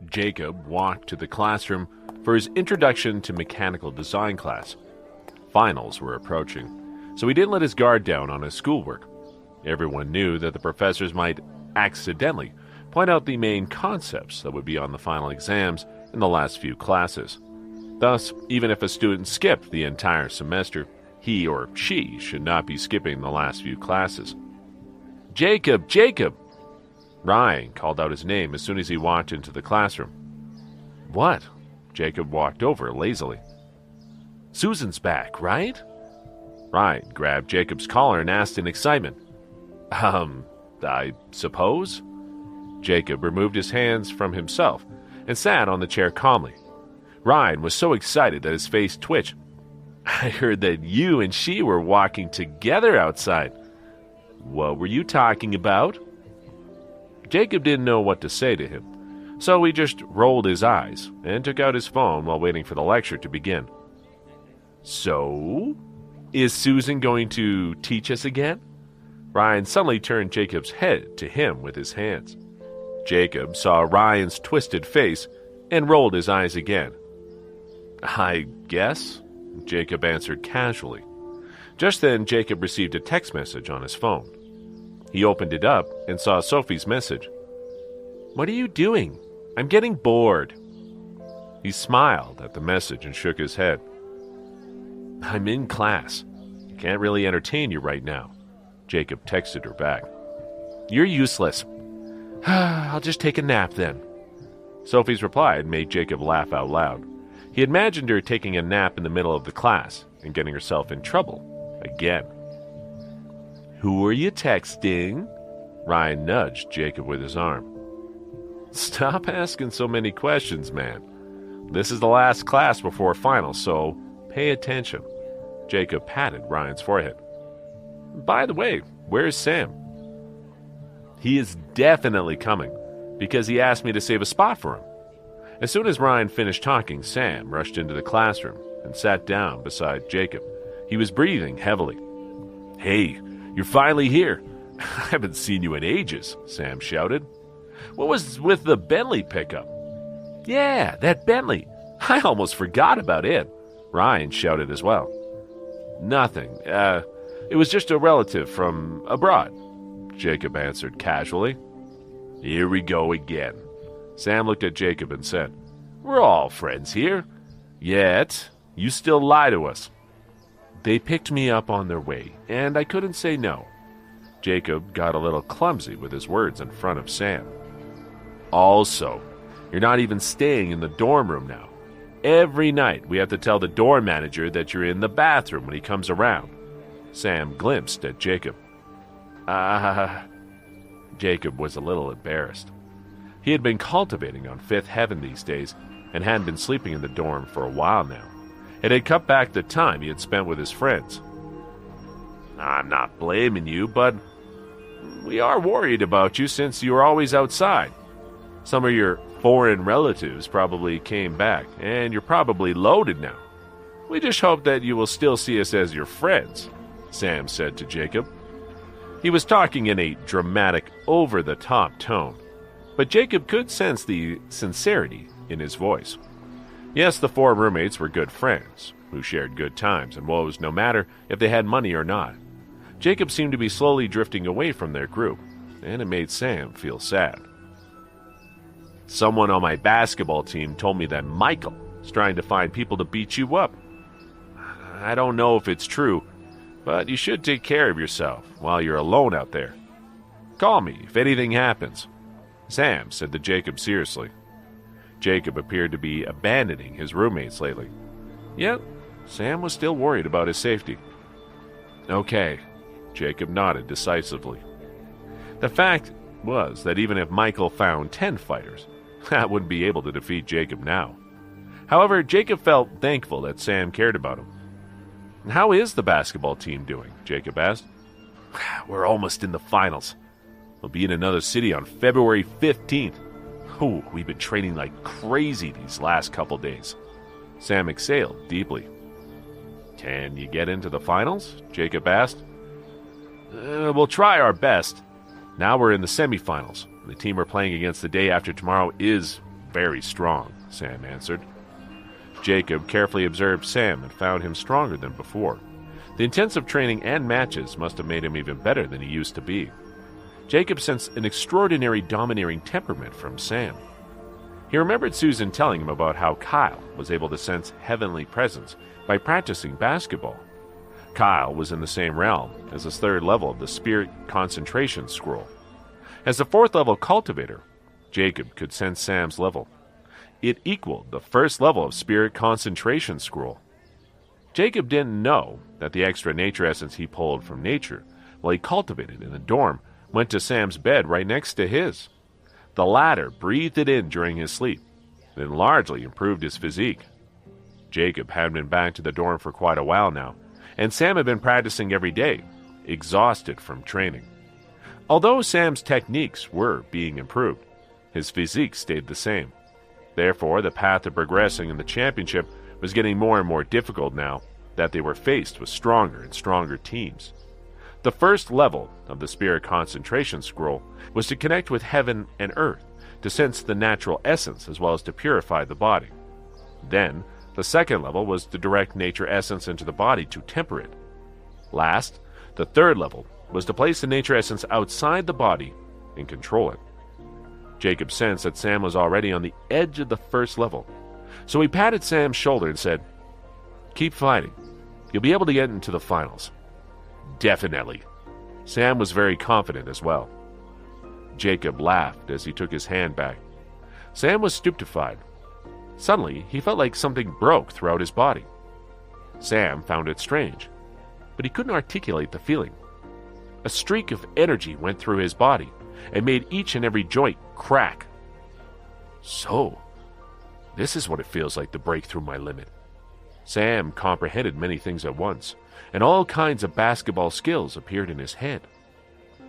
Jacob walked to the classroom for his Introduction to Mechanical Design class. Finals were approaching, so he didn't let his guard down on his schoolwork. Everyone knew that the professors might accidentally point out the main concepts that would be on the final exams in the last few classes. Thus, even if a student skipped the entire semester, he or she should not be skipping the last few classes. "Jacob! Jacob!" Ryan called out his name as soon as he walked into the classroom. "What?" Jacob walked over lazily. "Susan's back, right?" Ryan grabbed Jacob's collar and asked in excitement. I suppose?" Jacob removed his hands from himself and sat on the chair calmly. Ryan was so excited that his face twitched. "I heard that you and she were walking together outside. What were you talking about?" Jacob didn't know what to say to him, so he just rolled his eyes and took out his phone while waiting for the lecture to begin. "So? Is Susan going to teach us again?" Ryan suddenly turned Jacob's head to him with his hands. Jacob saw Ryan's twisted face and rolled his eyes again. "I guess," Jacob answered casually. Just then, Jacob received a text message on his phone. He opened it up and saw Sophie's message. "What are you doing? I'm getting bored." He smiled at the message and shook his head. "I'm in class. Can't really entertain you right now," Jacob texted her back. "You're useless. I'll just take a nap then." Sophie's reply had made Jacob laugh out loud. He imagined her taking a nap in the middle of the class and getting herself in trouble again. "Who are you texting?" Ryan nudged Jacob with his arm. "Stop asking so many questions, man. This is the last class before finals, so pay attention." Jacob patted Ryan's forehead. "By the way, where's Sam?" "He is definitely coming, because he asked me to save a spot for him." As soon as Ryan finished talking, Sam rushed into the classroom and sat down beside Jacob. He was breathing heavily. "Hey, you're finally here. I haven't seen you in ages," Sam shouted. "What was with the Bentley pickup?" "Yeah, that Bentley. I almost forgot about it," Ryan shouted as well. "Nothing. It was just a relative from abroad," Jacob answered casually. "Here we go again." Sam looked at Jacob and said, "We're all friends here. Yet, you still lie to us." "They picked me up on their way, and I couldn't say no." Jacob got a little clumsy with his words in front of Sam. "Also, you're not even staying in the dorm room now. Every night we have to tell the dorm manager that you're in the bathroom when he comes around." Sam glimpsed at Jacob. Jacob was a little embarrassed. He had been cultivating on Fifth Heaven these days and hadn't been sleeping in the dorm for a while now. It had cut back the time he had spent with his friends. "I'm not blaming you, but we are worried about you since you were always outside. Some of your foreign relatives probably came back, and you're probably loaded now. We just hope that you will still see us as your friends," Sam said to Jacob. He was talking in a dramatic, over-the-top tone, but Jacob could sense the sincerity in his voice. Yes, the four roommates were good friends, who shared good times and woes no matter if they had money or not. Jacob seemed to be slowly drifting away from their group, and it made Sam feel sad. "Someone on my basketball team told me that Michael is trying to find people to beat you up. I don't know if it's true, but you should take care of yourself while you're alone out there. Call me if anything happens," Sam said to Jacob seriously. Jacob appeared to be abandoning his roommates lately. Yet, Sam was still worried about his safety. "Okay," Jacob nodded decisively. The fact was that even if Michael found 10 fighters, that wouldn't be able to defeat Jacob now. However, Jacob felt thankful that Sam cared about him. "How is the basketball team doing?" Jacob asked. "We're almost in the finals. We'll be in another city on February 15th. We've been training like crazy these last couple days." Sam exhaled deeply. "Can you get into the finals?" Jacob asked. We'll try our best. Now we're in the semifinals. The team we're playing against the day after tomorrow is very strong," Sam answered. Jacob carefully observed Sam and found him stronger than before. The intensive training and matches must have made him even better than he used to be. Jacob sensed an extraordinary domineering temperament from Sam. He remembered Susan telling him about how Kyle was able to sense heavenly presence by practicing basketball. Kyle was in the same realm as the third level of the Spirit Concentration Scroll. As the fourth level cultivator, Jacob could sense Sam's level. It equaled the first level of Spirit Concentration Scroll. Jacob didn't know that the extra nature essence he pulled from nature while he cultivated in the dorm went to Sam's bed right next to his. The latter breathed it in during his sleep, and largely improved his physique. Jacob had been back to the dorm for quite a while now, and Sam had been practicing every day, exhausted from training. Although Sam's techniques were being improved, his physique stayed the same. Therefore, the path to progressing in the championship was getting more and more difficult now that they were faced with stronger and stronger teams. The first level of the Spirit Concentration Scroll was to connect with heaven and earth, to sense the natural essence as well as to purify the body. Then, the second level was to direct nature essence into the body to temper it. Last, the third level was to place the nature essence outside the body and control it. Jacob sensed that Sam was already on the edge of the first level, so he patted Sam's shoulder and said, "Keep fighting. You'll be able to get into the finals." "Definitely." Sam was very confident as well. Jacob laughed as he took his hand back. Sam was stupefied. Suddenly, he felt like something broke throughout his body. Sam found it strange, but he couldn't articulate the feeling. A streak of energy went through his body and made each and every joint crack. "So, this is what it feels like to break through my limit." Sam comprehended many things at once, and all kinds of basketball skills appeared in his head.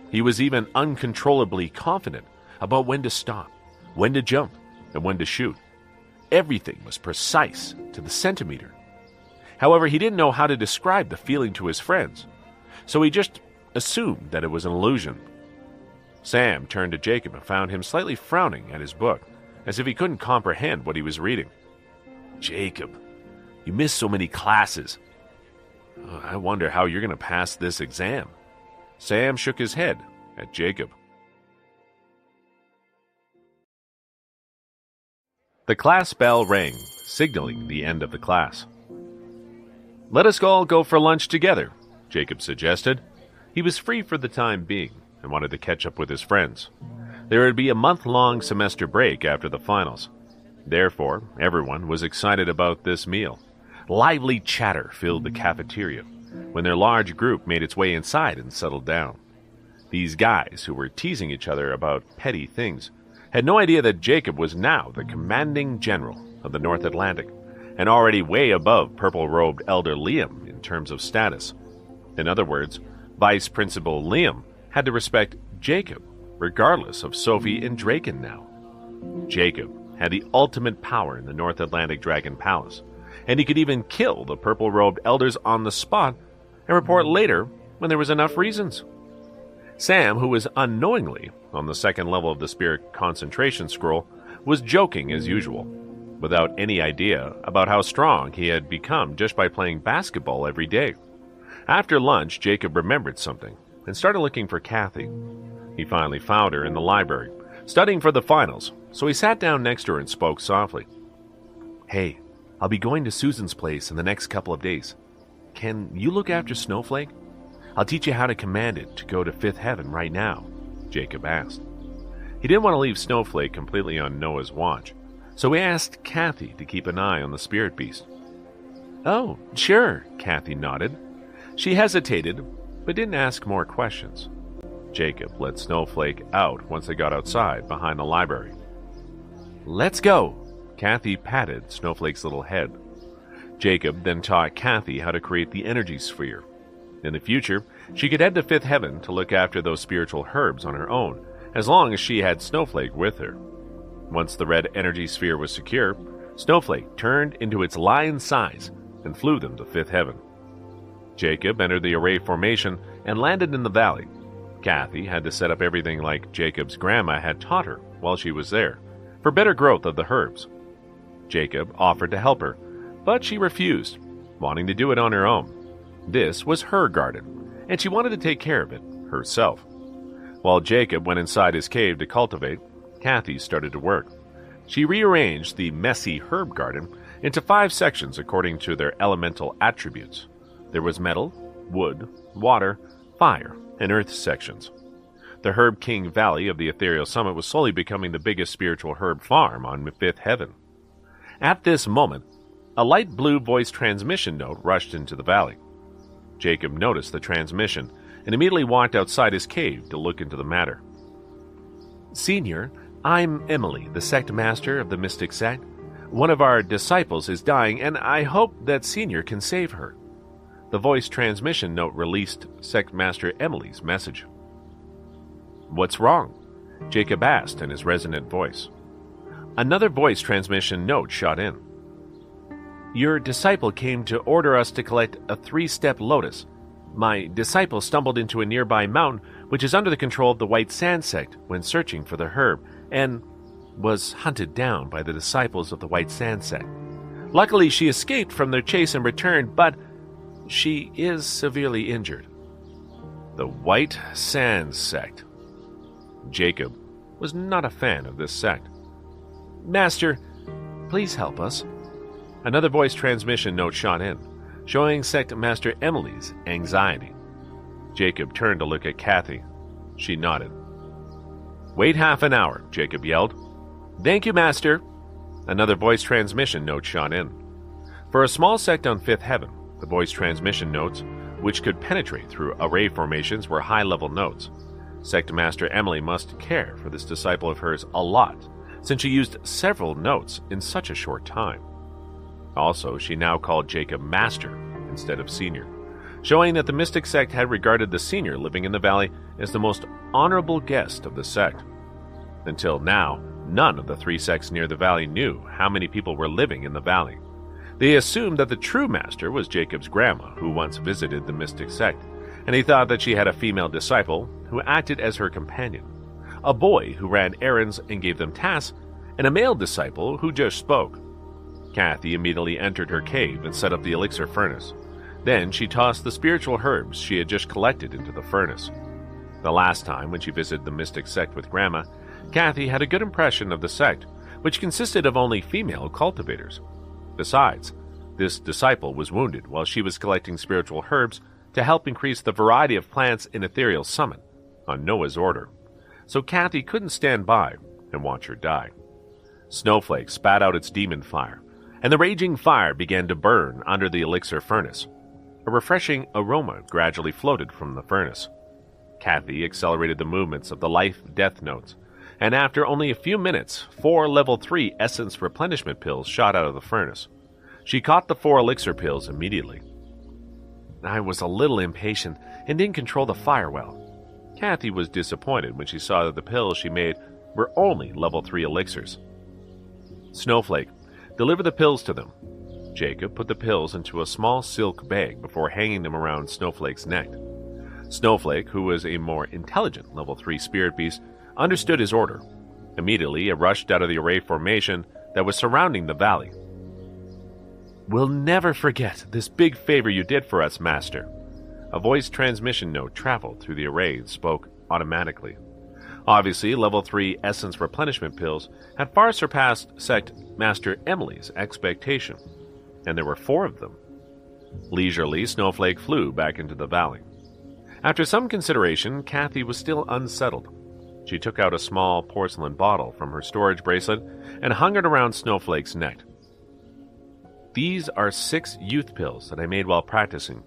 He was even uncontrollably confident about when to stop, when to jump, and when to shoot. Everything was precise to the centimeter. However, he didn't know how to describe the feeling to his friends, so he just assumed that it was an illusion. Sam turned to Jacob and found him slightly frowning at his book, as if he couldn't comprehend what he was reading. "Jacob, you missed so many classes. I wonder how you're going to pass this exam." Sam shook his head at Jacob. The class bell rang, signaling the end of the class. "Let us all go for lunch together," Jacob suggested. He was free for the time being and wanted to catch up with his friends. There would be a month-long semester break after the finals. Therefore, everyone was excited about this meal. Lively chatter filled the cafeteria when their large group made its way inside and settled down. These guys, who were teasing each other about petty things, had no idea that Jacob was now the commanding general of the North Atlantic, and already way above purple-robed Elder Liam in terms of status. In other words, Vice Principal Liam had to respect Jacob, regardless of Sophie and Draken now. Jacob had the ultimate power in the North Atlantic Dragon Palace, and he could even kill the purple-robed elders on the spot and report later when there was enough reasons. Sam, who was unknowingly on the second level of the Spirit Concentration Scroll, was joking as usual, without any idea about how strong he had become just by playing basketball every day. After lunch, Jacob remembered something and started looking for Kathy. He finally found her in the library, studying for the finals, so he sat down next to her and spoke softly. "Hey, I'll be going to Susan's place in the next couple of days. Can you look after Snowflake? I'll teach you how to command it to go to fifth heaven right now," Jacob asked. He didn't want to leave Snowflake completely on Noah's watch, so he asked Kathy to keep an eye on the spirit beast. "Oh, sure," Kathy nodded. She hesitated, but didn't ask more questions. Jacob let Snowflake out once they got outside behind the library. "Let's go," Kathy patted Snowflake's little head. Jacob then taught Kathy how to create the energy sphere. In the future, she could head to fifth heaven to look after those spiritual herbs on her own, as long as she had Snowflake with her. Once the red energy sphere was secure, Snowflake turned into its lion size and flew them to fifth heaven. Jacob entered the array formation and landed in the valley. Kathy had to set up everything like Jacob's grandma had taught her while she was there, for better growth of the herbs. Jacob offered to help her, but she refused, wanting to do it on her own. This was her garden, and she wanted to take care of it herself. While Jacob went inside his cave to cultivate, Kathy started to work. She rearranged the messy herb garden into 5 sections according to their elemental attributes. There was metal, wood, water, fire, and earth sections. The Herb King Valley of the Ethereal Summit was slowly becoming the biggest spiritual herb farm on Fifth Heaven. At this moment, a light blue voice transmission note rushed into the valley. Jacob noticed the transmission and immediately walked outside his cave to look into the matter. "Senior, I'm Emily, the Sect Master of the Mystic Sect. One of our disciples is dying, and I hope that Senior can save her." The voice transmission note released Sect Master Emily's message. "What's wrong?" Jacob asked in his resonant voice. Another voice transmission note shot in. "Your disciple came to order us to collect a 3-step lotus. My disciple stumbled into a nearby mountain, which is under the control of the White Sand Sect, when searching for the herb, and was hunted down by the disciples of the White Sand Sect. Luckily, she escaped from their chase and returned, but she is severely injured." The White Sand Sect. Jacob was not a fan of this sect. "Master, please help us." Another voice transmission note shot in, showing Sect Master Emily's anxiety. Jacob turned to look at Kathy. She nodded. "Wait half an hour," Jacob yelled. "Thank you, Master." Another voice transmission note shot in. For a small sect on Fifth Heaven, the voice transmission notes, which could penetrate through array formations, were high-level notes. Sect Master Emily must care for this disciple of hers a lot, since she used several notes in such a short time. Also, she now called Jacob Master instead of Senior, showing that the Mystic Sect had regarded the Senior living in the valley as the most honorable guest of the sect. Until now, none of the 3 sects near the valley knew how many people were living in the valley. They assumed that the true master was Jacob's grandma, who once visited the Mystic Sect, and he thought that she had a female disciple who acted as her companion, a boy who ran errands and gave them tasks, and a male disciple who just spoke. Kathy immediately entered her cave and set up the elixir furnace. Then she tossed the spiritual herbs she had just collected into the furnace. The last time when she visited the Mystic Sect with Grandma, Kathy had a good impression of the sect, which consisted of only female cultivators. Besides, this disciple was wounded while she was collecting spiritual herbs to help increase the variety of plants in Ethereal Summit on Noah's order, so Kathy couldn't stand by and watch her die. Snowflake spat out its demon fire, and the raging fire began to burn under the elixir furnace. A refreshing aroma gradually floated from the furnace. Kathy accelerated the movements of the life-death notes, and after only a few minutes, 4 level 3 essence replenishment pills shot out of the furnace. She caught the 4 elixir pills immediately. "I was a little impatient and didn't control the fire well." Kathy was disappointed when she saw that the pills she made were only level 3 elixirs. "Snowflake, deliver the pills to them." Jacob put the pills into a small silk bag before hanging them around Snowflake's neck. Snowflake, who was a more intelligent level 3 spirit beast, understood his order. Immediately, it rushed out of the array formation that was surrounding the valley. "We'll never forget this big favor you did for us, Master." A voice transmission note traveled through the array and spoke automatically. Obviously, level 3 essence replenishment pills had far surpassed Sect Master Emily's expectation, and there were 4 of them. Leisurely, Snowflake flew back into the valley. After some consideration, Kathy was still unsettled. She took out a small porcelain bottle from her storage bracelet and hung it around Snowflake's neck. "These are 6 youth pills that I made while practicing.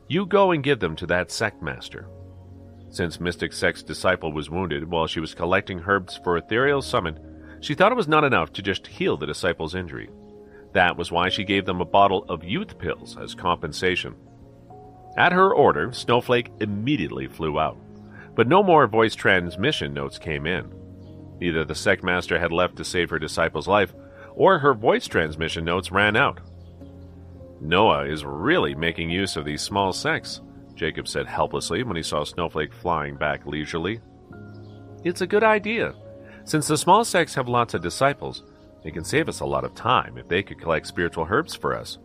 You go and give them to that sect master." Since Mystic Sect's disciple was wounded while she was collecting herbs for Ethereal Summit, she thought it was not enough to just heal the disciple's injury. That was why she gave them a bottle of youth pills as compensation. At her order, Snowflake immediately flew out, but no more voice transmission notes came in. Either the sect master had left to save her disciple's life, or her voice transmission notes ran out. "Noah is really making use of these small sects," Jacob said helplessly when he saw Snowflake flying back leisurely. "It's a good idea. Since the small sects have lots of disciples, it can save us a lot of time if they could collect spiritual herbs for us.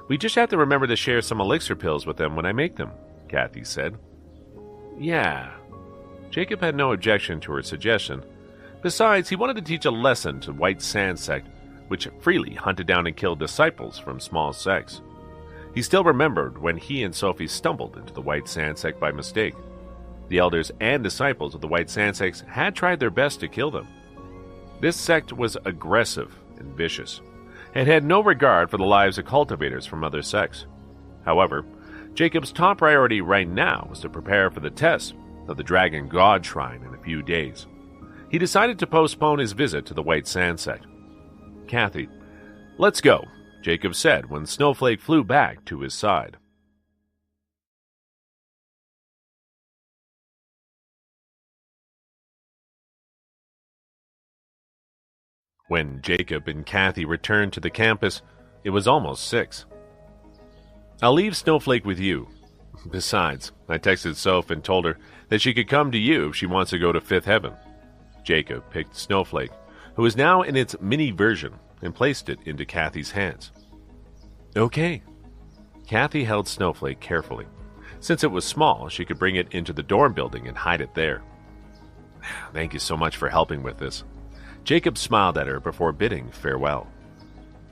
We just have to remember to share some elixir pills with them when I make them, Kathy said. Yeah. Jacob had no objection to her suggestion. Besides, he wanted to teach a lesson to White Sand Sect, which freely hunted down and killed disciples from small sects. He still remembered when he and Sophie stumbled into the White Sand Sect by mistake. The elders and disciples of the White Sand Sects had tried their best to kill them. This sect was aggressive and vicious, and had no regard for the lives of cultivators from other sects. However, Jacob's top priority right now was to prepare for the test of the Dragon God Shrine in a few days. He decided to postpone his visit to the White Sand Sect. Kathy, let's go, Jacob said when Snowflake flew back to his side. When Jacob and Kathy returned to the campus, it was almost 6. I'll leave Snowflake with you. Besides, I texted Soph and told her that she could come to you if she wants to go to Fifth Heaven. Jacob picked Snowflake, who was now in its mini version, and placed it into Kathy's hands. Okay. Kathy held Snowflake carefully. Since it was small, she could bring it into the dorm building and hide it there. Thank you so much for helping with this. Jacob smiled at her before bidding farewell.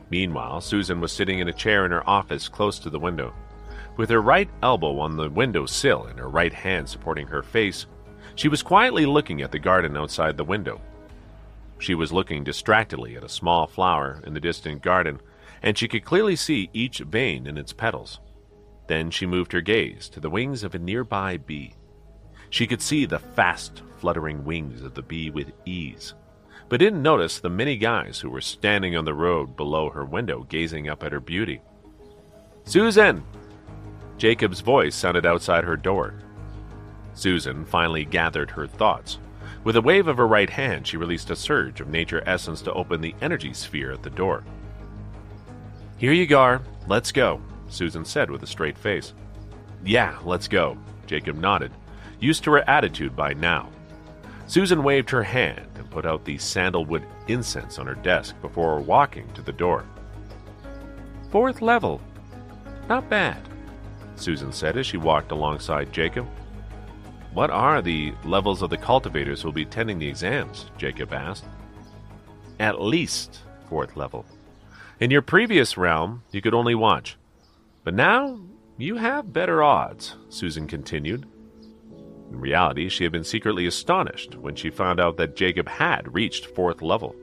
Meanwhile, Susan was sitting in a chair in her office close to the window. With her right elbow on the window sill and her right hand supporting her face, she was quietly looking at the garden outside the window. She was looking distractedly at a small flower in the distant garden, and she could clearly see each vein in its petals. Then she moved her gaze to the wings of a nearby bee. She could see the fast, fluttering wings of the bee with ease, but didn't notice the many guys who were standing on the road below her window gazing up at her beauty. Susan! Jacob's voice sounded outside her door. Susan finally gathered her thoughts. With a wave of her right hand, she released a surge of nature essence to open the energy sphere at the door. Here you are. Let's go, Susan said with a straight face. Yeah, let's go, Jacob nodded, used to her attitude by now. Susan waved her hand and put out the sandalwood incense on her desk before walking to the door. 4th level. Not bad, Susan said as she walked alongside Jacob. What are the levels of the cultivators who will be attending the exams? Jacob asked. At least 4th level. In your previous realm, you could only watch. But now, you have better odds, Susan continued. In reality, she had been secretly astonished when she found out that Jacob had reached 4th level.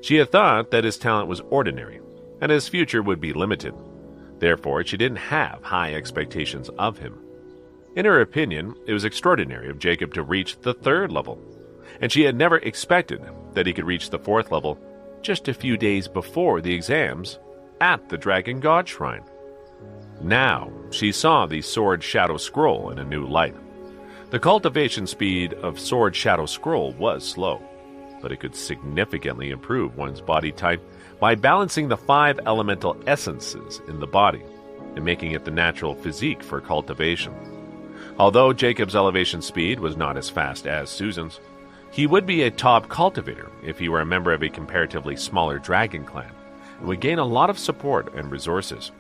She had thought that his talent was ordinary, and his future would be limited. Therefore, she didn't have high expectations of him. In her opinion, it was extraordinary of Jacob to reach the 3rd level, and she had never expected that he could reach the 4th level just a few days before the exams at the Dragon God Shrine. Now, she saw the Sword Shadow Scroll in a new light. The cultivation speed of Sword Shadow Scroll was slow, but it could significantly improve one's body type by balancing the 5 elemental essences in the body and making it the natural physique for cultivation. Although Jacob's elevation speed was not as fast as Susan's, he would be a top cultivator if he were a member of a comparatively smaller dragon clan and would gain a lot of support and resources.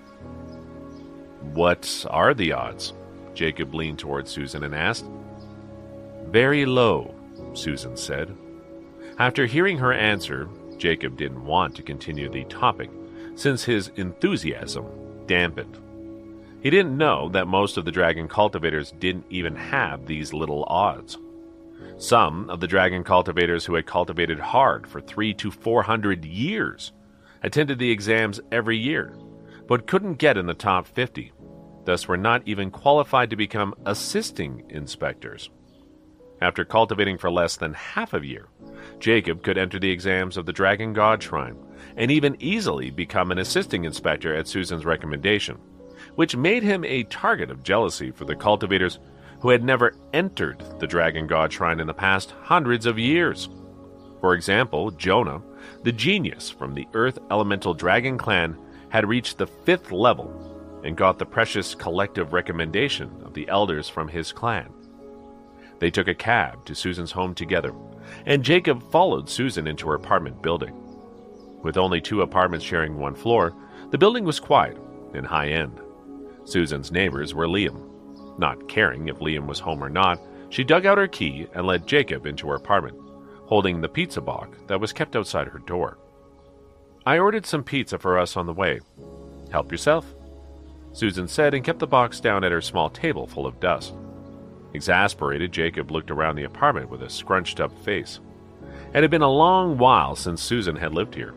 What are the odds? Jacob leaned toward Susan and asked. Very low, Susan said. After hearing her answer, Jacob didn't want to continue the topic, since his enthusiasm dampened. He didn't know that most of the dragon cultivators didn't even have these little odds. Some of the dragon cultivators who had cultivated hard for 300 to 400 years attended the exams every year, but couldn't get in the top 50, thus were not even qualified to become assisting inspectors. After cultivating for less than half a year, Jacob could enter the exams of the Dragon God Shrine and even easily become an assisting inspector at Susan's recommendation, which made him a target of jealousy for the cultivators who had never entered the Dragon God Shrine in the past hundreds of years. For example, Jonah, the genius from the Earth Elemental Dragon Clan, had reached the 5th level and got the precious collective recommendation of the elders from his clan. They took a cab to Susan's home together, and Jacob followed Susan into her apartment building. With only 2 apartments sharing one floor, the building was quiet and high-end. Susan's neighbors were Liam. Not caring if Liam was home or not, she dug out her key and led Jacob into her apartment, holding the pizza box that was kept outside her door. "I ordered some pizza for us on the way. Help yourself," Susan said and kept the box down at her small table full of dust. Exasperated, Jacob looked around the apartment with a scrunched-up face. It had been a long while since Susan had lived here.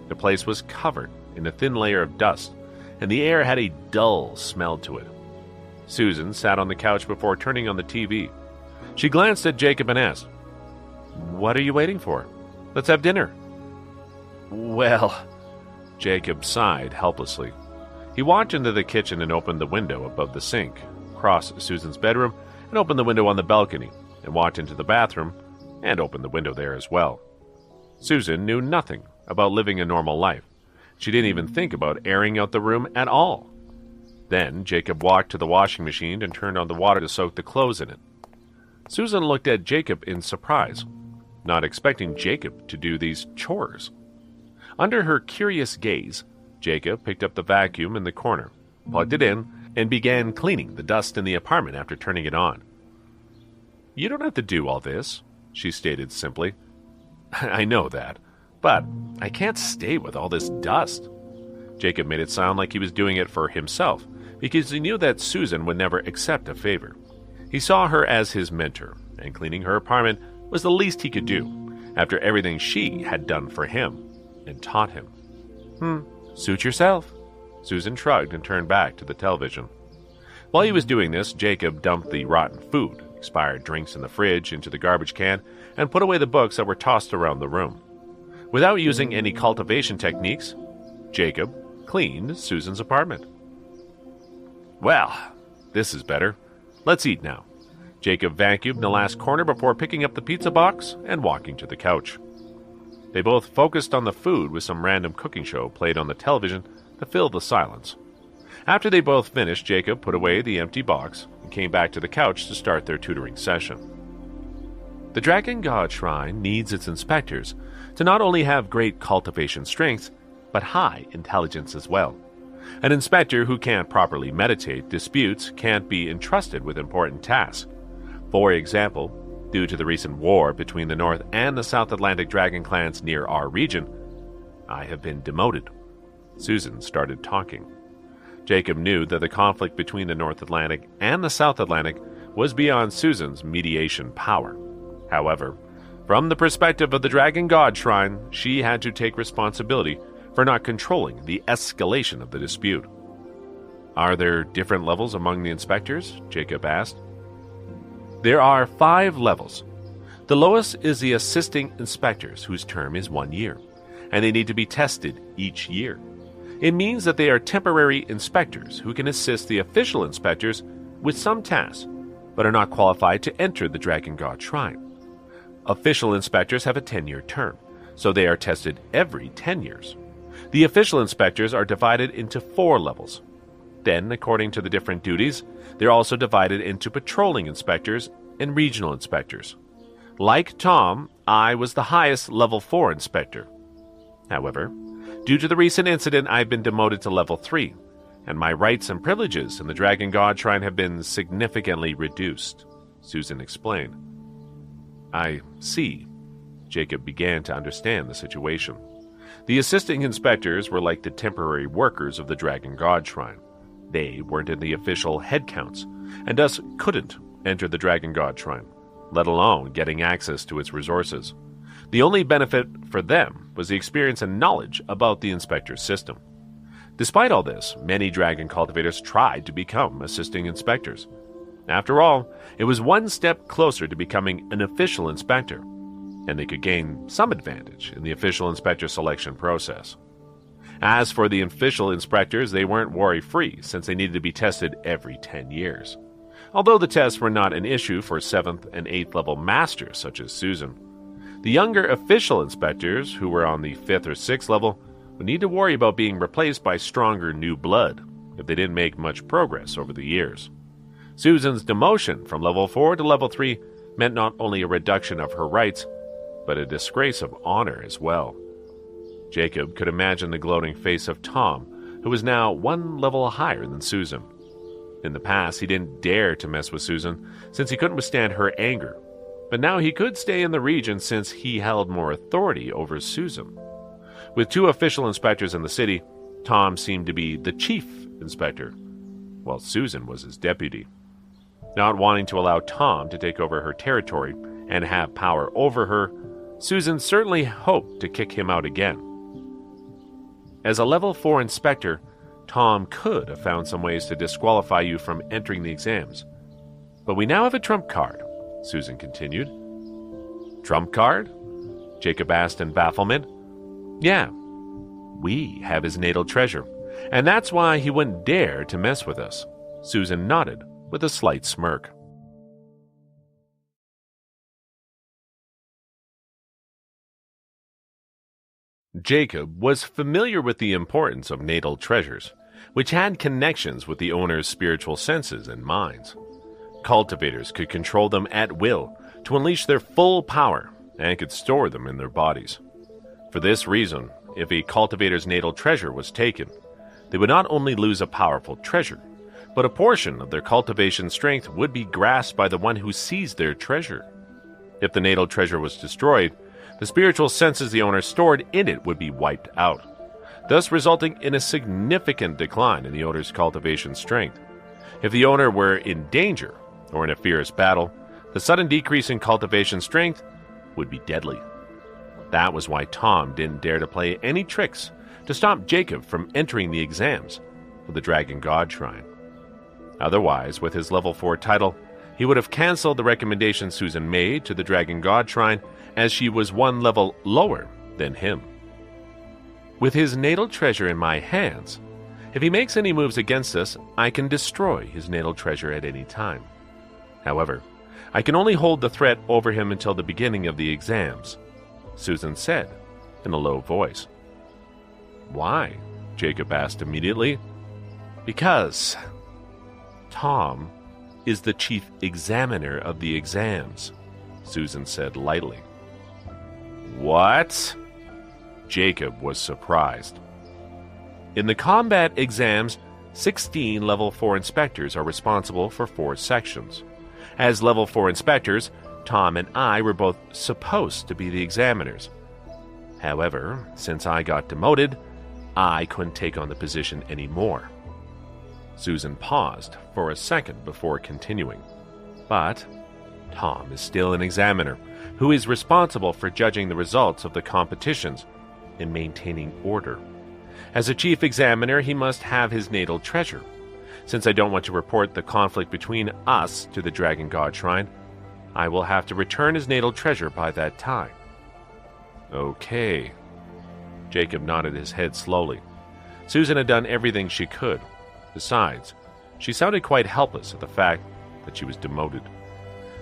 The place was covered in a thin layer of dust, and the air had a dull smell to it. Susan sat on the couch before turning on the TV. She glanced at Jacob and asked, "What are you waiting for? Let's have dinner." "Well," Jacob sighed helplessly. He walked into the kitchen and opened the window above the sink, crossed Susan's bedroom and opened the window on the balcony, and walked into the bathroom and opened the window there as well. Susan knew nothing about living a normal life. She didn't even think about airing out the room at all. Then Jacob walked to the washing machine and turned on the water to soak the clothes in it. Susan looked at Jacob in surprise, not expecting Jacob to do these chores. Under her curious gaze, Jacob picked up the vacuum in the corner, plugged it in, and began cleaning the dust in the apartment after turning it on. "You don't have to do all this," she stated simply. "I know that, but I can't stay with all this dust." Jacob made it sound like he was doing it for himself, because he knew that Susan would never accept a favor. He saw her as his mentor, and cleaning her apartment was the least he could do, after everything she had done for him and taught him. Suit yourself." Susan shrugged and turned back to the television. While he was doing this, Jacob dumped the rotten food, expired drinks in the fridge into the garbage can, and put away the books that were tossed around the room. Without using any cultivation techniques, Jacob cleaned Susan's apartment. "Well, this is better. Let's eat now." Jacob vacuumed the last corner before picking up the pizza box and walking to the couch. They both focused on the food with some random cooking show played on the television to fill the silence. After they both finished, Jacob put away the empty box and came back to the couch to start their tutoring session. The Dragon God Shrine needs its inspectors to not only have great cultivation strength, but high intelligence as well. An inspector who can't properly meditate disputes can't be entrusted with important tasks. For example, due to the recent war between the North and the South Atlantic Dragon clans near our region, I have been demoted. Susan started talking. Jacob knew that the conflict between the North Atlantic and the South Atlantic was beyond Susan's mediation power. However, from the perspective of the Dragon God Shrine, she had to take responsibility for not controlling the escalation of the dispute. "Are there different levels among the inspectors?" Jacob asked. "There are 5 levels. The lowest is the assisting inspectors, whose term is 1 year, and they need to be tested each year. It means that they are temporary inspectors who can assist the official inspectors with some tasks, but are not qualified to enter the Dragon God Shrine. Official inspectors have a 10-year term, so they are tested every 10 years. The official inspectors are divided into 4 levels. Then, according to the different duties, they're also divided into patrolling inspectors and regional inspectors. Like Tom, I was the highest level 4 inspector. However, due to the recent incident, I've been demoted to level 3, and my rights and privileges in the Dragon God Shrine have been significantly reduced," Susan explained. "I see." Jacob began to understand the situation. The assisting inspectors were like the temporary workers of the Dragon God Shrine. They weren't in the official head counts, and thus couldn't enter the Dragon God Shrine, let alone getting access to its resources. The only benefit for them was the experience and knowledge about the inspector's system. Despite all this, many dragon cultivators tried to become assisting inspectors. After all, it was one step closer to becoming an official inspector, and they could gain some advantage in the official inspector selection process. As for the official inspectors, they weren't worry-free since they needed to be tested every 10 years. Although the tests were not an issue for 7th and 8th level masters such as Susan, the younger official inspectors, who were on the 5th or 6th level, would need to worry about being replaced by stronger new blood if they didn't make much progress over the years. Susan's demotion from level 4 to level 3 meant not only a reduction of her rights, but a disgrace of honor as well. Jacob could imagine the gloating face of Tom, who was now one level higher than Susan. In the past, he didn't dare to mess with Susan, since he couldn't withstand her anger. But now he could stay in the region since he held more authority over Susan. With 2 official inspectors in the city, Tom seemed to be the chief inspector, while Susan was his deputy. Not wanting to allow Tom to take over her territory and have power over her, Susan certainly hoped to kick him out again. As a level 4 inspector, Tom could have found some ways to disqualify you from entering the exams. But we now have a trump card, Susan continued. Trump card? Jacob asked in bafflement. Yeah, we have his natal treasure, and that's why he wouldn't dare to mess with us. Susan nodded with a slight smirk. Jacob was familiar with the importance of natal treasures, which had connections with the owner's spiritual senses and minds. Cultivators could control them at will to unleash their full power and could store them in their bodies. For this reason, if a cultivator's natal treasure was taken, they would not only lose a powerful treasure, but a portion of their cultivation strength would be grasped by the one who seized their treasure. If the natal treasure was destroyed, the spiritual senses the owner stored in it would be wiped out, thus resulting in a significant decline in the owner's cultivation strength. If the owner were in danger or in a fierce battle, the sudden decrease in cultivation strength would be deadly. That was why Tom didn't dare to play any tricks to stop Jacob from entering the exams for the Dragon God Shrine. Otherwise, with his level 4 title, he would have cancelled the recommendation Susan made to the Dragon God Shrine, as she was 1 level lower than him. With his natal treasure in my hands, if he makes any moves against us, I can destroy his natal treasure at any time. However, I can only hold the threat over him until the beginning of the exams, Susan said in a low voice. Why? Jacob asked immediately. Because Tom is the chief examiner of the exams, Susan said lightly. What? Jacob was surprised. In the combat exams, 16 level 4 inspectors are responsible for 4 sections. As level 4 inspectors, Tom and I were both supposed to be the examiners. However, since I got demoted, I couldn't take on the position anymore. Susan paused for a second before continuing. But Tom is still an examiner, who is responsible for judging the results of the competitions and maintaining order. As a chief examiner, he must have his natal treasure. Since I don't want to report the conflict between us to the Dragon God Shrine, I will have to return his natal treasure by that time. Okay. Jacob nodded his head slowly. Susan had done everything she could. Besides, she sounded quite helpless at the fact that she was demoted.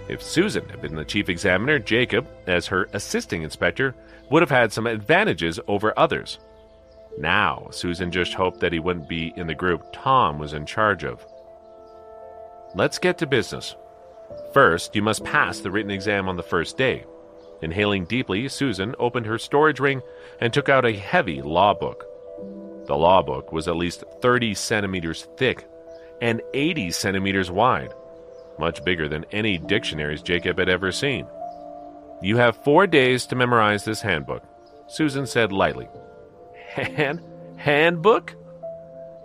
If Susan had been the chief examiner, Jacob, as her assisting inspector, would have had some advantages over others. Now, Susan just hoped that he wouldn't be in the group Tom was in charge of. Let's get to business. First, you must pass the written exam on the first day. Inhaling deeply, Susan opened her storage ring and took out a heavy law book. The law book was at least 30 centimeters thick and 80 centimeters wide, much bigger than any dictionaries Jacob had ever seen. You have 4 days to memorize this handbook, Susan said lightly. Handbook?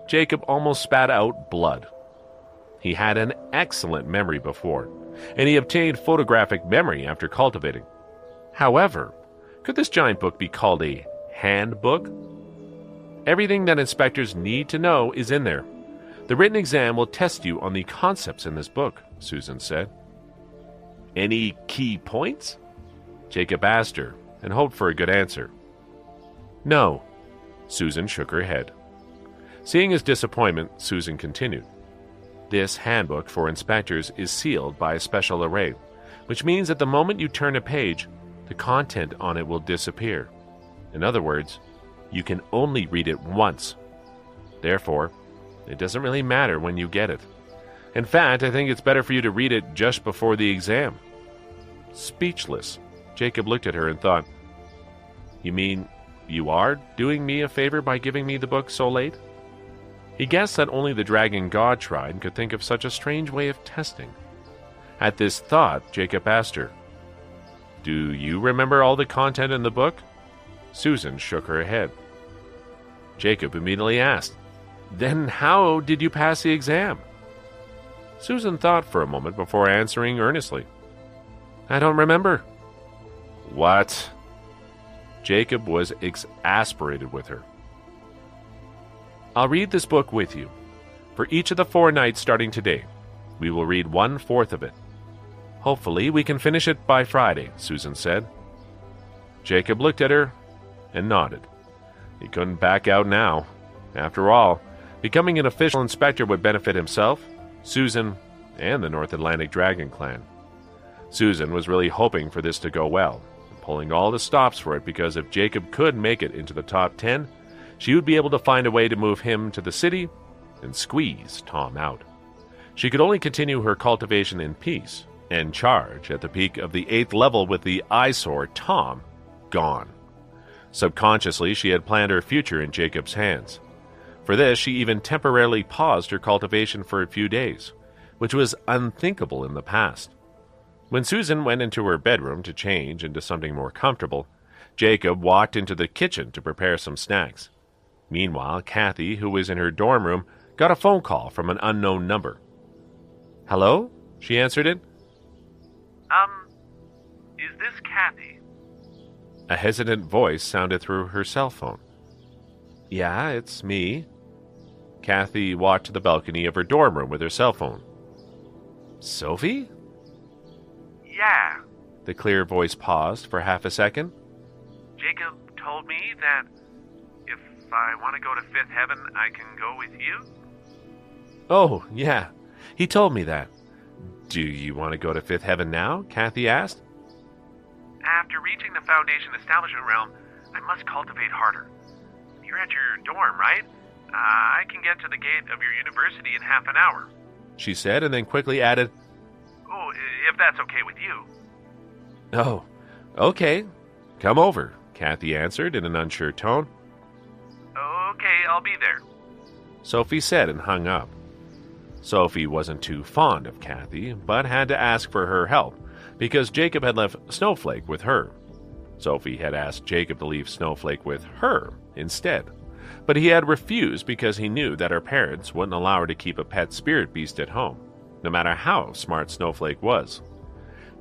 Jacob almost spat out blood. He had an excellent memory before, and he obtained photographic memory after cultivating. However, could this giant book be called a handbook? Everything that inspectors need to know is in there. The written exam will test you on the concepts in this book, Susan said. Any key points? Jacob asked her and hoped for a good answer. No, Susan shook her head. Seeing his disappointment, Susan continued. This handbook for inspectors is sealed by a special array, which means that the moment you turn a page, the content on it will disappear. In other words, you can only read it once. Therefore, it doesn't really matter when you get it. In fact, I think it's better for you to read it just before the exam. Speechless, Jacob looked at her and thought, "You mean you are doing me a favor by giving me the book so late?" He guessed that only the dragon god tribe could think of such a strange way of testing. At this thought, Jacob asked her, "Do you remember all the content in the book?" Susan shook her head. Jacob immediately asked, "Then how did you pass the exam?" Susan thought for a moment before answering earnestly, "I don't remember." "What?" Jacob was exasperated with her. "I'll read this book with you. For each of the 4 nights starting today, we will read 1/4 of it. Hopefully we can finish it by Friday," Susan said. Jacob looked at her and nodded. He couldn't back out now. After all, becoming an official inspector would benefit himself, Susan, and the North Atlantic Dragon Clan. Susan was really hoping for this to go well, and pulling all the stops for it, because if Jacob could make it into the top 10, she would be able to find a way to move him to the city and squeeze Tom out. She could only continue her cultivation in peace and charge at the peak of the 8th level with the eyesore Tom gone. Subconsciously, she had planned her future in Jacob's hands. For this, she even temporarily paused her cultivation for a few days, which was unthinkable in the past. When Susan went into her bedroom to change into something more comfortable, Jacob walked into the kitchen to prepare some snacks. Meanwhile, Kathy, who was in her dorm room, got a phone call from an unknown number. "Hello?" She answered it. Is this Kathy?" A hesitant voice sounded through her cell phone. "Yeah, it's me." Kathy walked to the balcony of her dorm room with her cell phone. "Sophie?" "Yeah." The clear voice paused for half a second. "Jacob told me that if I want to go to 5th Heaven, I can go with you?" "Oh, yeah. He told me that. Do you want to go to 5th Heaven now?" Kathy asked. "After reaching the Foundation Establishment realm, I must cultivate harder. You're at your dorm, right? I can get to the gate of your university in half an hour," she said, and then quickly added, "Oh, if that's okay with you." "Oh, okay. Come over," Kathy answered in an unsure tone. "Okay, I'll be there," Sophie said and hung up. Sophie wasn't too fond of Kathy, but had to ask for her help because Jacob had left Snowflake with her. Sophie had asked Jacob to leave Snowflake with her instead, but he had refused because he knew that her parents wouldn't allow her to keep a pet spirit beast at home, no matter how smart Snowflake was.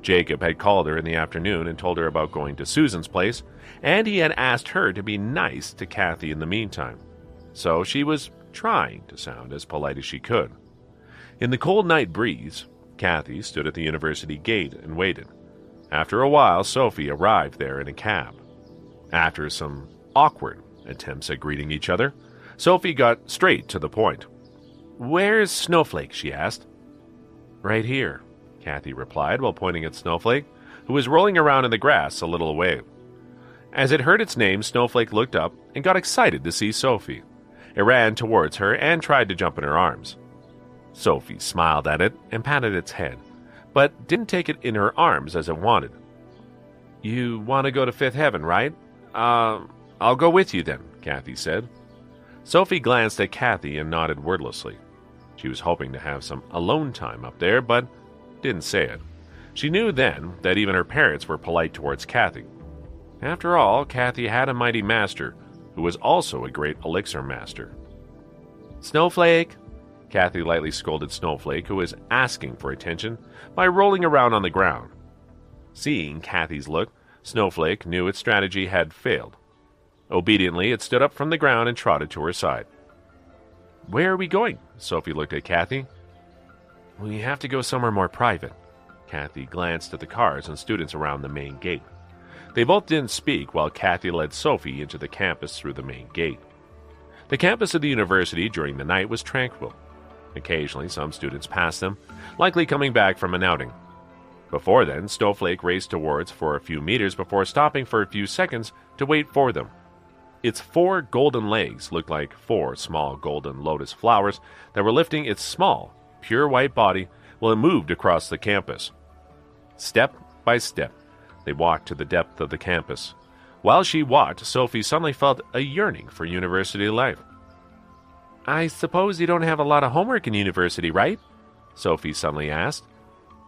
Jacob had called her in the afternoon and told her about going to Susan's place, and he had asked her to be nice to Kathy in the meantime. So she was trying to sound as polite as she could. In the cold night breeze, Kathy stood at the university gate and waited. After a while, Sophie arrived there in a cab. After some awkward attempts at greeting each other, Sophie got straight to the point. "Where's Snowflake?" she asked. "Right here," Kathy replied while pointing at Snowflake, who was rolling around in the grass a little away. As it heard its name, Snowflake looked up and got excited to see Sophie. It ran towards her and tried to jump in her arms. Sophie smiled at it and patted its head, but didn't take it in her arms as it wanted. "You want to go to 5th Heaven, right? I'll go with you then," Kathy said. Sophie glanced at Kathy and nodded wordlessly. She was hoping to have some alone time up there, but didn't say it. She knew then that even her parents were polite towards Kathy. After all, Kathy had a mighty master who was also a great elixir master. "Snowflake!" Kathy lightly scolded Snowflake, who was asking for attention, by rolling around on the ground. Seeing Kathy's look, Snowflake knew its strategy had failed. Obediently, it stood up from the ground and trotted to her side. "Where are we going?" Sophie looked at Kathy. "We have to go somewhere more private." Kathy glanced at the cars and students around the main gate. They both didn't speak while Kathy led Sophie into the campus through the main gate. The campus of the university during the night was tranquil. Occasionally, some students passed them, likely coming back from an outing. Before then, Snowflake raced towards for a few meters before stopping for a few seconds to wait for them. Its 4 golden legs looked like 4 small golden lotus flowers that were lifting its small, pure white body while it moved across the campus. Step by step, They walked to the depth of the campus. While she walked, Sophie suddenly felt a yearning for university life. "I suppose you don't have a lot of homework in university, right?" Sophie suddenly asked.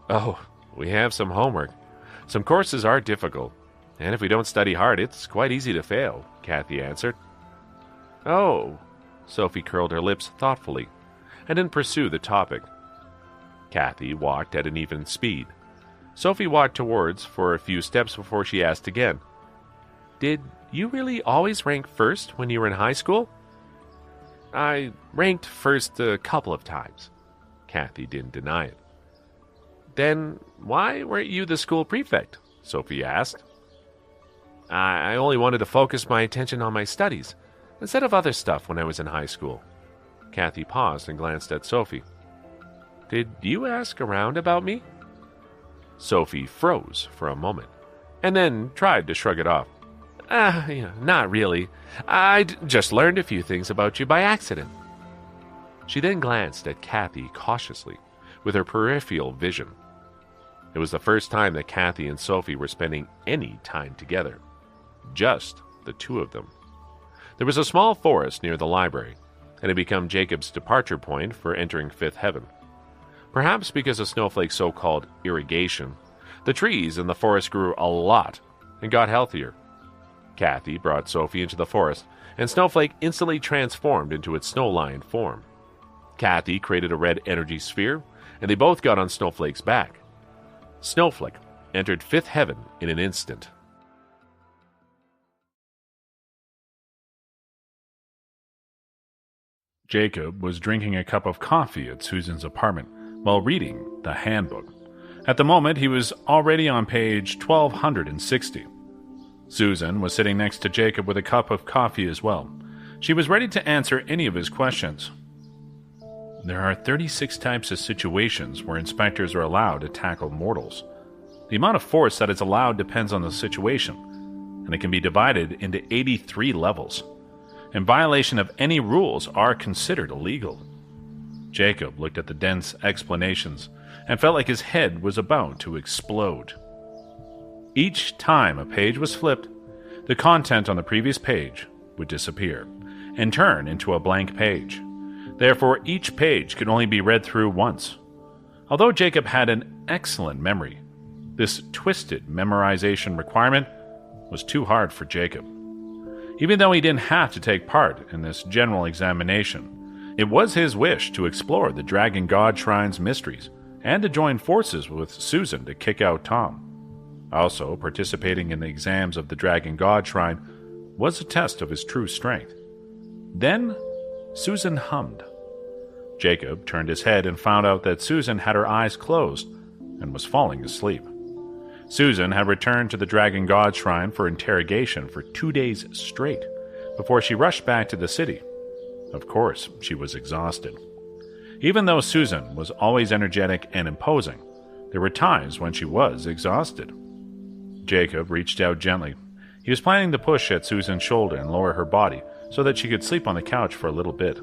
"Oh, we have some homework. Some courses are difficult, and if we don't study hard, it's quite easy to fail," Kathy answered. "Oh," Sophie curled her lips thoughtfully and didn't pursue the topic. Kathy walked at an even speed. Sophie walked towards for a few steps before she asked again, "Did you really always rank first when you were in high school?" "I ranked first a couple of times." Kathy didn't deny it. "Then why weren't you the school prefect?" Sophie asked. I only wanted to focus my attention on my studies instead of other stuff when I was in high school." Kathy paused and glanced at Sophie. "Did you ask around about me?" Sophie froze for a moment, and then tried to shrug it off. Not really. I just learned a few things about you by accident." She then glanced at Kathy cautiously, with her peripheral vision. It was the first time that Kathy and Sophie were spending any time together. Just the two of them. There was a small forest near the library, and it had become Jacob's departure point for entering Fifth Heaven. Perhaps because of Snowflake's so-called irrigation, the trees in the forest grew a lot and got healthier. Kathy brought Sophie into the forest, and Snowflake instantly transformed into its snow lion form. Kathy created a red energy sphere, and they both got on Snowflake's back. Snowflake entered Fifth Heaven in an instant. Jacob was drinking a cup of coffee at Susan's apartment while reading the Handbook. At the moment, he was already on page 1260. Susan was sitting next to Jacob with a cup of coffee as well. She was ready to answer any of his questions. There are 36 types of situations where inspectors are allowed to tackle mortals. The amount of force that is allowed depends on the situation, and it can be divided into 83 levels. In violation of any rules are considered illegal. Jacob looked at the dense explanations and felt like his head was about to explode. Each time a page was flipped, the content on the previous page would disappear and turn into a blank page. Therefore, each page could only be read through once. Although Jacob had an excellent memory, this twisted memorization requirement was too hard for Jacob. Even though he didn't have to take part in this general examination, it was his wish to explore the Dragon God Shrine's mysteries and to join forces with Susan to kick out Tom. Also, participating in the exams of the Dragon God Shrine was a test of his true strength. Then, Susan hummed. Jacob turned his head and found out that Susan had her eyes closed and was falling asleep. Susan had returned to the Dragon God Shrine for interrogation for 2 days straight before she rushed back to the city. Of course, she was exhausted. Even though Susan was always energetic and imposing, there were times when she was exhausted. Jacob reached out gently. He was planning to push at Susan's shoulder and lower her body so that she could sleep on the couch for a little bit.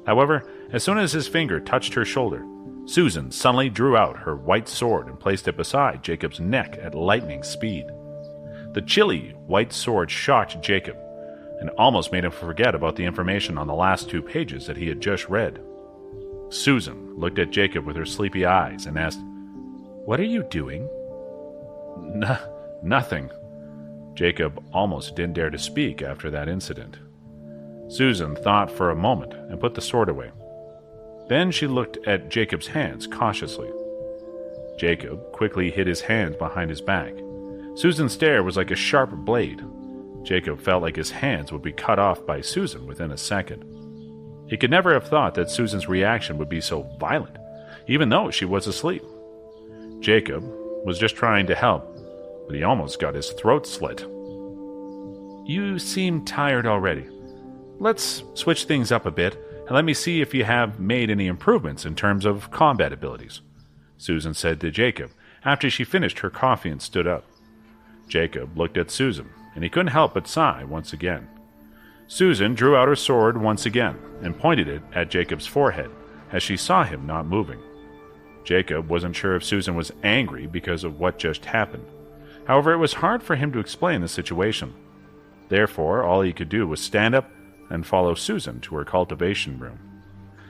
However, as soon as his finger touched her shoulder, Susan suddenly drew out her white sword and placed it beside Jacob's neck at lightning speed. The chilly white sword shocked Jacob and almost made him forget about the information on the last 2 pages that he had just read. Susan looked at Jacob with her sleepy eyes and asked, "What are you doing?" Nothing. Jacob almost didn't dare to speak after that incident. Susan thought for a moment and put the sword away. Then she looked at Jacob's hands cautiously. Jacob quickly hid his hands behind his back. Susan's stare was like a sharp blade. Jacob felt like his hands would be cut off by Susan within a second. He could never have thought that Susan's reaction would be so violent, even though she was asleep. Jacob was just trying to help, but he almost got his throat slit. "You seem tired already. Let's switch things up a bit, and let me see if you have made any improvements in terms of combat abilities," Susan said to Jacob after she finished her coffee and stood up. Jacob looked at Susan, and he couldn't help but sigh once again. Susan drew out her sword once again and pointed it at Jacob's forehead as she saw him not moving. Jacob wasn't sure if Susan was angry because of what just happened. However, it was hard for him to explain the situation. Therefore, all he could do was stand up and follow Susan to her cultivation room.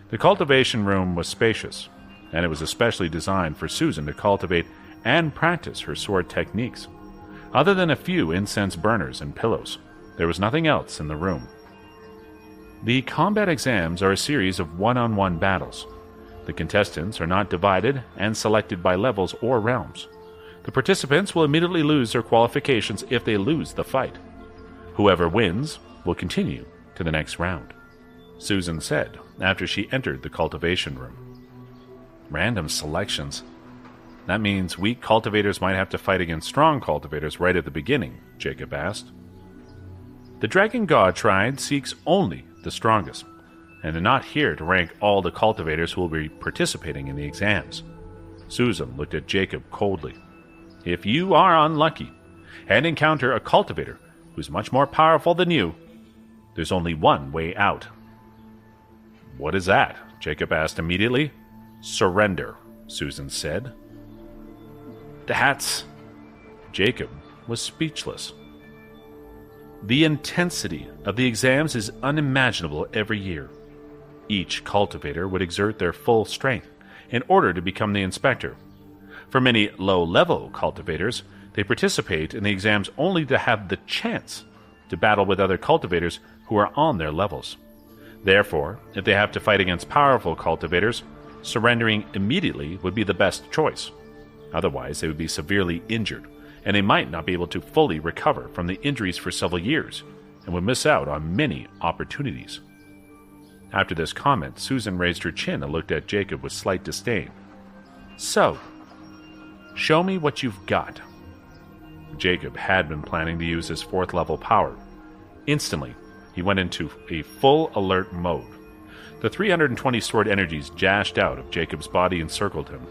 The cultivation room was spacious, and it was especially designed for Susan to cultivate and practice her sword techniques. Other than a few incense burners and pillows, there was nothing else in the room. The combat exams are a series of one-on-one battles. The contestants are not divided and selected by levels or realms. The participants will immediately lose their qualifications if they lose the fight. Whoever wins will continue to the next round, Susan said after she entered the cultivation room. Random selections. That means weak cultivators might have to fight against strong cultivators right at the beginning, Jacob asked. The Dragon God Triad seeks only the strongest, and are not here to rank all the cultivators who will be participating in the exams. Susan looked at Jacob coldly. If you are unlucky and encounter a cultivator who's much more powerful than you, there's only one way out. What is that? Jacob asked immediately. Surrender, Susan said. That's... Jacob was speechless. The intensity of the exams is unimaginable every year. Each cultivator would exert their full strength in order to become the inspector. For many low-level cultivators, they participate in the exams only to have the chance to battle with other cultivators who are on their levels. Therefore, if they have to fight against powerful cultivators, surrendering immediately would be the best choice. Otherwise, they would be severely injured, and they might not be able to fully recover from the injuries for several years, and would miss out on many opportunities. After this comment, Susan raised her chin and looked at Jacob with slight disdain. So, show me what you've got. Jacob had been planning to use his 4th level power. Instantly, he went into a full alert mode. The 320 sword energies dashed out of Jacob's body and circled him.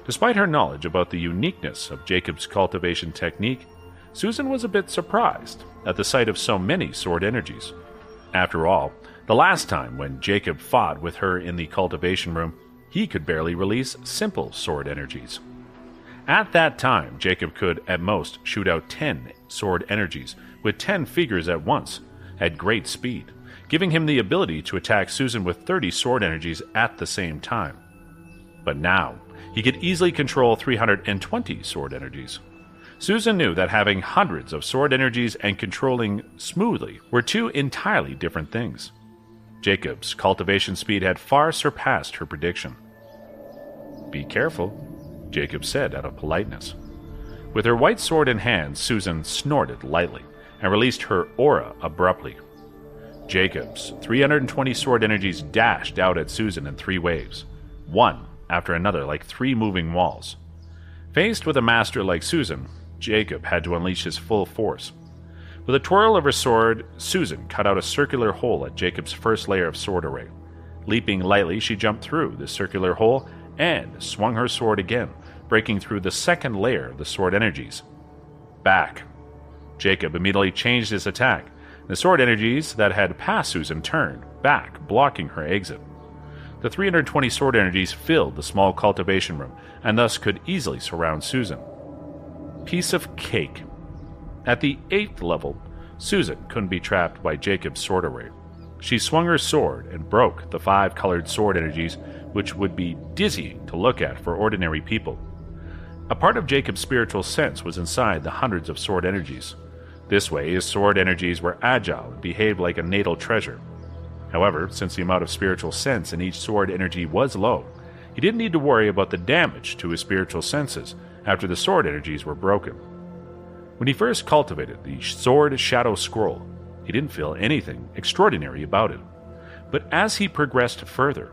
Despite her knowledge about the uniqueness of Jacob's cultivation technique, Susan was a bit surprised at the sight of so many sword energies. After all, the last time when Jacob fought with her in the cultivation room, he could barely release simple sword energies. At that time, Jacob could, at most, shoot out 10 sword energies with 10 figures at once, at great speed, giving him the ability to attack Susan with 30 sword energies at the same time. But now, he could easily control 320 sword energies. Susan knew that having hundreds of sword energies and controlling smoothly were two entirely different things. Jacob's cultivation speed had far surpassed her prediction. Be careful, Jacob said out of politeness. With her white sword in hand, Susan snorted lightly and released her aura abruptly. Jacob's 320 sword energies dashed out at Susan in 3 waves, one after another like 3 moving walls. Faced with a master like Susan, Jacob had to unleash his full force. With a twirl of her sword, Susan cut out a circular hole at Jacob's first layer of sword array. Leaping lightly, she jumped through the circular hole and swung her sword again, breaking through the second layer of the sword energies. Back. Jacob immediately changed his attack. The sword energies that had passed Susan turned back, blocking her exit. The 320 sword energies filled the small cultivation room, and thus could easily surround Susan. Piece of cake. At the 8th level, Susan couldn't be trapped by Jacob's sword array. She swung her sword and broke the 5 colored sword energies, which would be dizzying to look at for ordinary people. A part of Jacob's spiritual sense was inside the hundreds of sword energies. This way, his sword energies were agile and behaved like a natal treasure. However, since the amount of spiritual sense in each sword energy was low, he didn't need to worry about the damage to his spiritual senses after the sword energies were broken. When he first cultivated the Sword Shadow Scroll, he didn't feel anything extraordinary about it. But as he progressed further,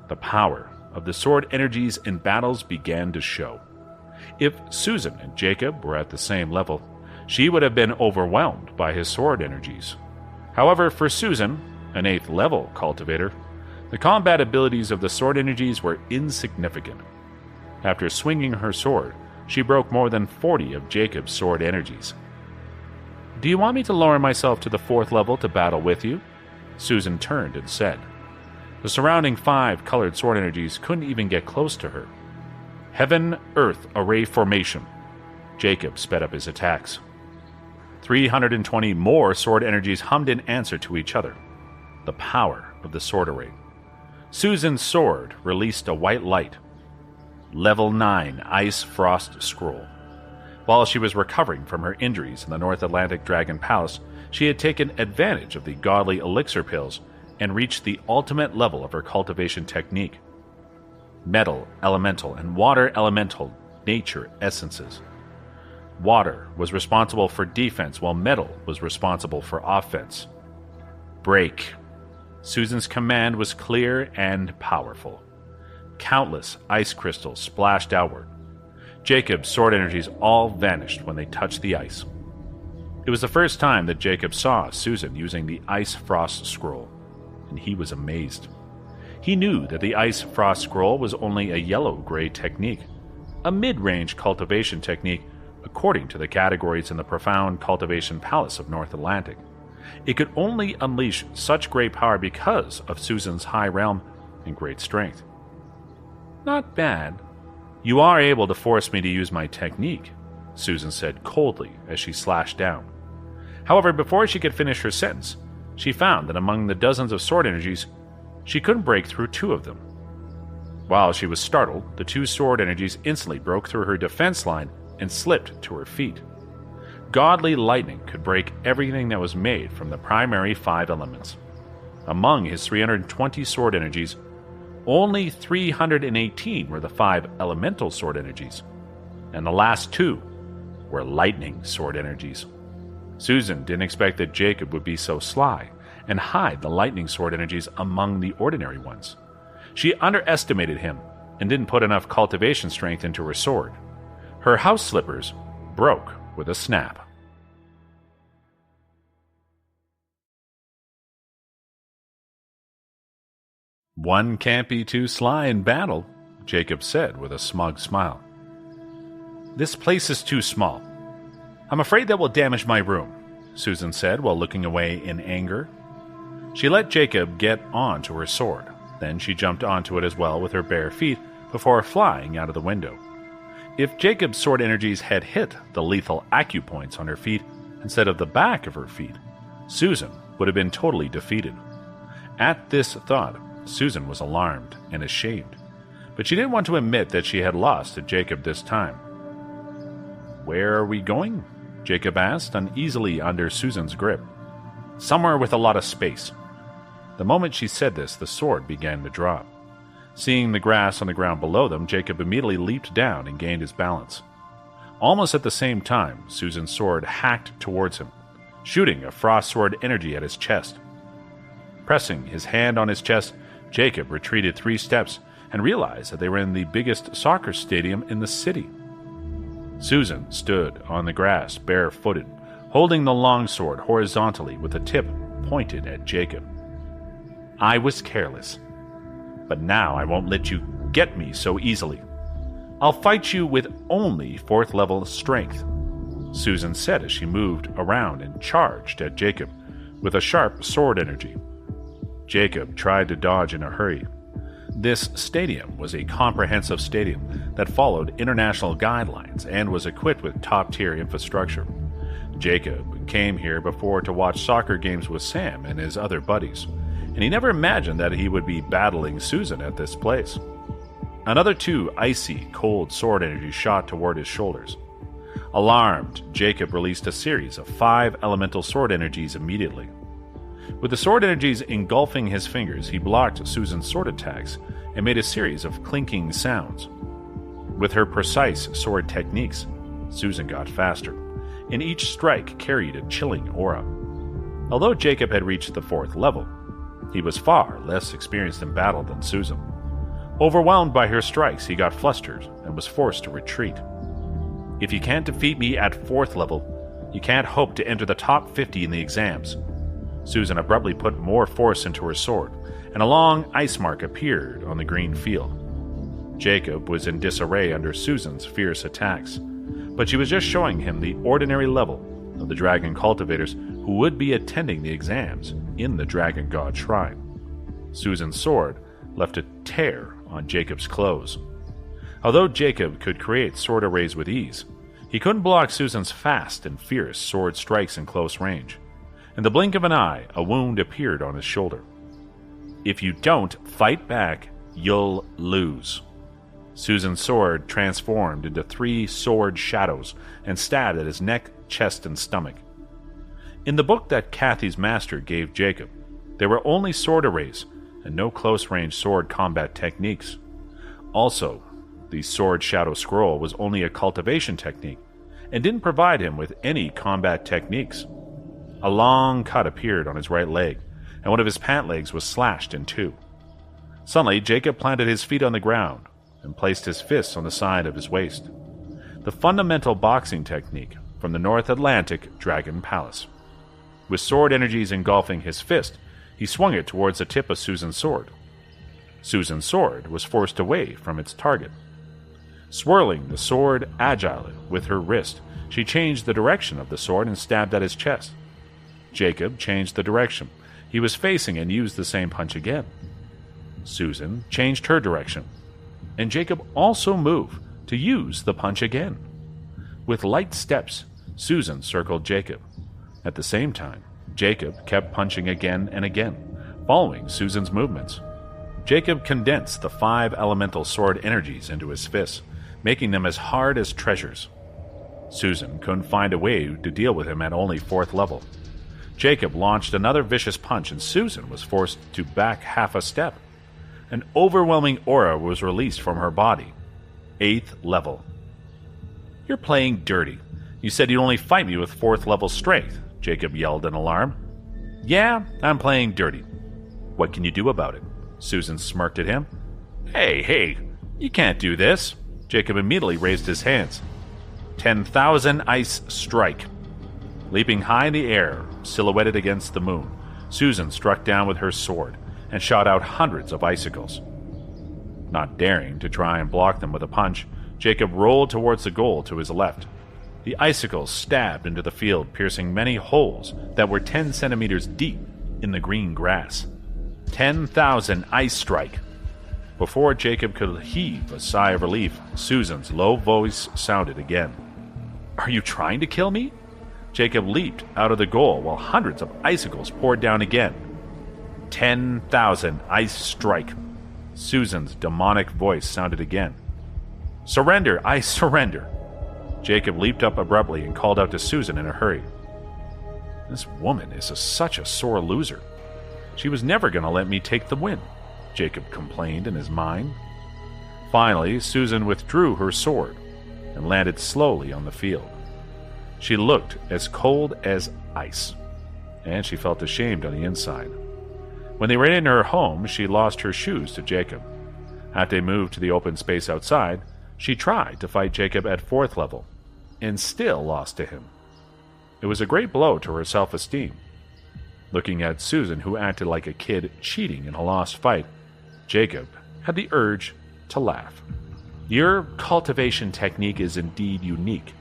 the power of the sword energies in battles began to show. If Susan and Jacob were at the same level, she would have been overwhelmed by his sword energies. However, for Susan, an 8th level cultivator, the combat abilities of the sword energies were insignificant. After swinging her sword, she broke more than 40 of Jacob's sword energies. Do you want me to lower myself to the 4th level to battle with you? Susan turned and said. The surrounding 5 colored sword energies couldn't even get close to her. Heaven-Earth Array Formation. Jacob sped up his attacks. 320 more sword energies hummed in answer to each other. The power of the sword array. Susan's sword released a white light. Level 9 Ice Frost Scroll. While she was recovering from her injuries in the North Atlantic Dragon Palace, she had taken advantage of the godly elixir pills and reached the ultimate level of her cultivation technique. Metal, elemental, and water elemental nature essences. Water was responsible for defense, while metal was responsible for offense. Break. Susan's command was clear and powerful. Countless ice crystals splashed outward. Jacob's sword energies all vanished when they touched the ice. It was the first time that Jacob saw Susan using the Ice Frost Scroll, and he was amazed. He knew that the Ice Frost Scroll was only a yellow-gray technique, a mid-range cultivation technique according to the categories in the profound cultivation palace of North Atlantic. It could only unleash such great power because of Susan's high realm and great strength. Not bad. You are able to force me to use my technique, Susan said coldly as she slashed down. However, before she could finish her sentence, she found that among the dozens of sword energies, she couldn't break through 2 of them. While she was startled, the 2 sword energies instantly broke through her defense line and slipped to her feet. Godly lightning could break everything that was made from the primary 5 elements. Among his 320 sword energies, only 318 were the 5 elemental sword energies, and the last 2 were lightning sword energies. Susan didn't expect that Jacob would be so sly and hide the lightning sword energies among the ordinary ones. She underestimated him and didn't put enough cultivation strength into her sword. Her house slippers broke with a snap. One can't be too sly in battle, Jacob said with a smug smile. This place is too small. I'm afraid that will damage my room, Susan said while looking away in anger. She let Jacob get onto her sword. Then she jumped onto it as well with her bare feet before flying out of the window. If Jacob's sword energies had hit the lethal acupoints on her feet instead of the back of her feet, Susan would have been totally defeated. At this thought, Susan was alarmed and ashamed, but she didn't want to admit that she had lost to Jacob this time. Where are we going? Jacob asked, uneasily under Susan's grip. Somewhere with a lot of space. The moment she said this, the sword began to drop. Seeing the grass on the ground below them, Jacob immediately leaped down and gained his balance. Almost at the same time, Susan's sword hacked towards him, shooting a frost sword energy at his chest. Pressing his hand on his chest, Jacob retreated 3 steps and realized that they were in the biggest soccer stadium in the city. Susan stood on the grass, barefooted, holding the longsword horizontally with the tip pointed at Jacob. I was careless, but now I won't let you get me so easily. I'll fight you with only 4th level strength, Susan said as she moved around and charged at Jacob with a sharp sword energy. Jacob tried to dodge in a hurry. This stadium was a comprehensive stadium that followed international guidelines and was equipped with top-tier infrastructure. Jacob came here before to watch soccer games with Sam and his other buddies, and he never imagined that he would be battling Susan at this place. Another 2 icy, cold sword energies shot toward his shoulders. Alarmed, Jacob released a series of 5 elemental sword energies immediately. With the sword energies engulfing his fingers, he blocked Susan's sword attacks and made a series of clinking sounds. With her precise sword techniques, Susan got faster, and each strike carried a chilling aura. Although Jacob had reached the 4th level, he was far less experienced in battle than Susan. Overwhelmed by her strikes, he got flustered and was forced to retreat. If you can't defeat me at 4th level, you can't hope to enter the top 50 in the exams. Susan abruptly put more force into her sword, and a long ice mark appeared on the green field. Jacob was in disarray under Susan's fierce attacks, but she was just showing him the ordinary level of the dragon cultivators who would be attending the exams in the Dragon God Shrine. Susan's sword left a tear on Jacob's clothes. Although Jacob could create sword arrays with ease, He couldn't block Susan's fast and fierce sword strikes in close range. In the blink of an eye, a wound appeared on his shoulder. "If you don't fight back, you'll lose." Susan's sword transformed into 3 sword shadows and stabbed at his neck, chest, and stomach. In the book that Kathy's master gave Jacob, there were only sword arrays and no close-range sword combat techniques. Also, the sword shadow scroll was only a cultivation technique and didn't provide him with any combat techniques. A long cut appeared on his right leg, and one of his pant legs was slashed in 2. Suddenly, Jacob planted his feet on the ground and placed his fists on the side of his waist. The fundamental boxing technique from the North Atlantic Dragon Palace. With sword energies engulfing his fist, he swung it towards the tip of Susan's sword. Susan's sword was forced away from its target. Swirling the sword agilely with her wrist, she changed the direction of the sword and stabbed at his chest. Jacob changed the direction he was facing and used the same punch again. Susan changed her direction, and Jacob also moved to use the punch again. With light steps, Susan circled Jacob. At the same time, Jacob kept punching again and again, following Susan's movements. Jacob condensed the 5 elemental sword energies into his fists, making them as hard as treasures. Susan couldn't find a way to deal with him at only 4th level. Jacob launched another vicious punch, and Susan was forced to back half a step. An overwhelming aura was released from her body. 8th level. "You're playing dirty. You said you'd only fight me with 4th level strength," Jacob yelled in alarm. "Yeah, I'm playing dirty. What can you do about it?" Susan smirked at him. Hey, you can't do this." Jacob immediately raised his hands. 10,000 ice strike. Leaping high in the air, silhouetted against the moon, Susan struck down with her sword and shot out hundreds of icicles. Not daring to try and block them with a punch, Jacob rolled towards the goal to his left. The icicles stabbed into the field, piercing many holes that were 10 centimeters deep in the green grass. 10,000 ice strike. Before Jacob could heave a sigh of relief, Susan's low voice sounded again. "Are you trying to kill me?" Jacob leaped out of the goal while hundreds of icicles poured down again. 10,000 ice strike. Susan's demonic voice sounded again. "Surrender! I surrender!" Jacob leaped up abruptly and called out to Susan in a hurry. "This woman is such a sore loser. She was never going to let me take the win," Jacob complained in his mind. Finally, Susan withdrew her sword and landed slowly on the field. She looked as cold as ice, and she felt ashamed on the inside. When they ran into her home, she lost her shoes to Jacob. After they moved to the open space outside, she tried to fight Jacob at 4th level, and still lost to him. It was a great blow to her self-esteem. Looking at Susan, who acted like a kid cheating in a lost fight, Jacob had the urge to laugh. "Your cultivation technique is indeed unique."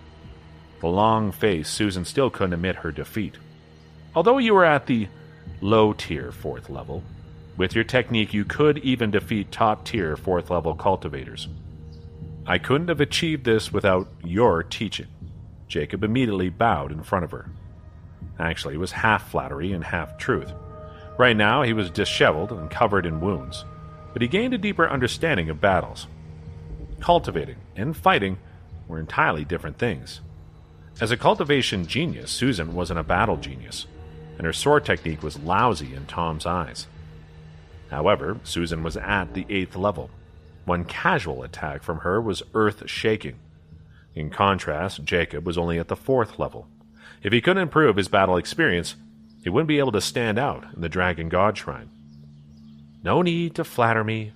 The long face, Susan still couldn't admit her defeat. "Although you were at the low-tier 4th level, with your technique you could even defeat top-tier 4th level cultivators. I couldn't have achieved this without your teaching." Jacob immediately bowed in front of her. Actually, it was half flattery and half truth. Right now, he was disheveled and covered in wounds, but he gained a deeper understanding of battles. Cultivating and fighting were entirely different things. As a cultivation genius, Susan wasn't a battle genius, and her sword technique was lousy in Tom's eyes. However, Susan was at the 8th level. One casual attack from her was earth-shaking. In contrast, Jacob was only at the 4th level. If he couldn't improve his battle experience, he wouldn't be able to stand out in the Dragon God Shrine. "No need to flatter me."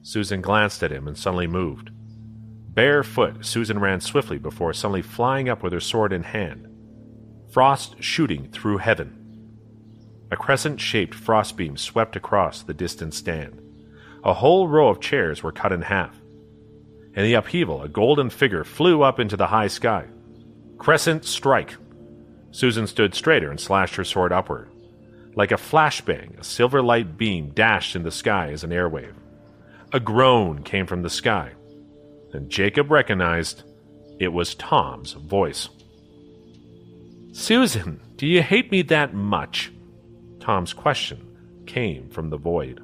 Susan glanced at him and suddenly moved. Barefoot, Susan ran swiftly before suddenly flying up with her sword in hand. Frost shooting through heaven. A crescent-shaped frost beam swept across the distant stand. A whole row of chairs were cut in half. In the upheaval, a golden figure flew up into the high sky. Crescent strike. Susan stood straighter and slashed her sword upward. Like a flashbang, a silver light beam dashed in the sky as an airwave. A groan came from the sky. Then Jacob recognized It was Tom's voice. "Susan, do you hate me that much?" Tom's question came from the void.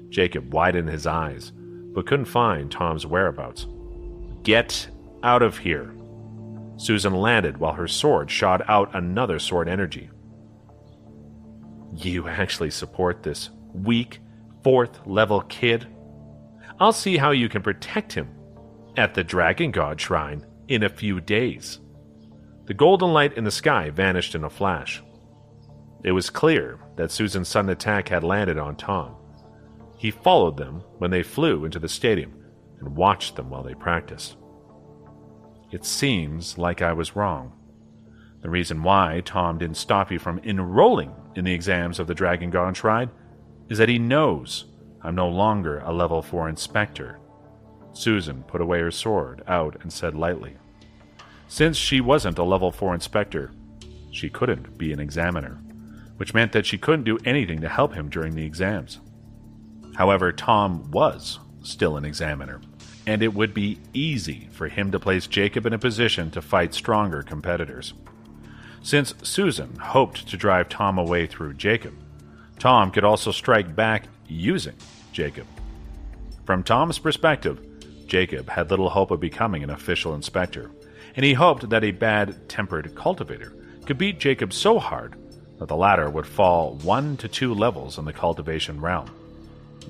Jacob widened his eyes, but couldn't find Tom's whereabouts. "Get out of here." Susan landed while her sword shot out another sword energy. "You actually support this weak, 4th level kid? I'll see how you can protect him at the Dragon God Shrine in a few days." The golden light in the sky vanished in a flash. It was clear that Susan's sudden attack had landed on Tom. He followed them when they flew into the stadium and watched them while they practiced. "It seems like I was wrong. The reason why Tom didn't stop you from enrolling in the exams of the Dragon God Shrine is that he knows I'm no longer a level 4 inspector." Susan put away her sword out and said lightly. Since she wasn't a level 4 inspector, she couldn't be an examiner, which meant that she couldn't do anything to help him during the exams. However, Tom was still an examiner, and it would be easy for him to place Jacob in a position to fight stronger competitors. Since Susan hoped to drive Tom away through Jacob, Tom could also strike back using Jacob. From Tom's perspective, Jacob had little hope of becoming an official inspector, and he hoped that a bad-tempered cultivator could beat Jacob so hard that the latter would fall 1 to 2 levels in the cultivation realm.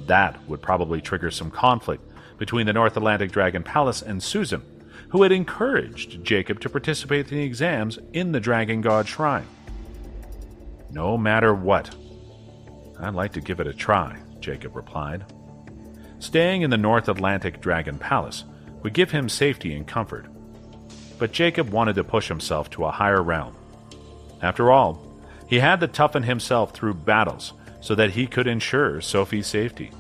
That would probably trigger some conflict between the North Atlantic Dragon Palace and Susan, who had encouraged Jacob to participate in the exams in the Dragon God Shrine. "No matter what, I'd like to give it a try," Jacob replied. Staying in the North Atlantic Dragon Palace would give him safety and comfort, but Jacob wanted to push himself to a higher realm. After all, he had to toughen himself through battles so that he could ensure Sophie's safety.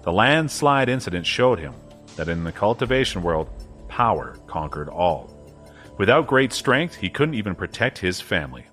The landslide incident showed him that in the cultivation world, power conquered all. Without great strength, he couldn't even protect his family.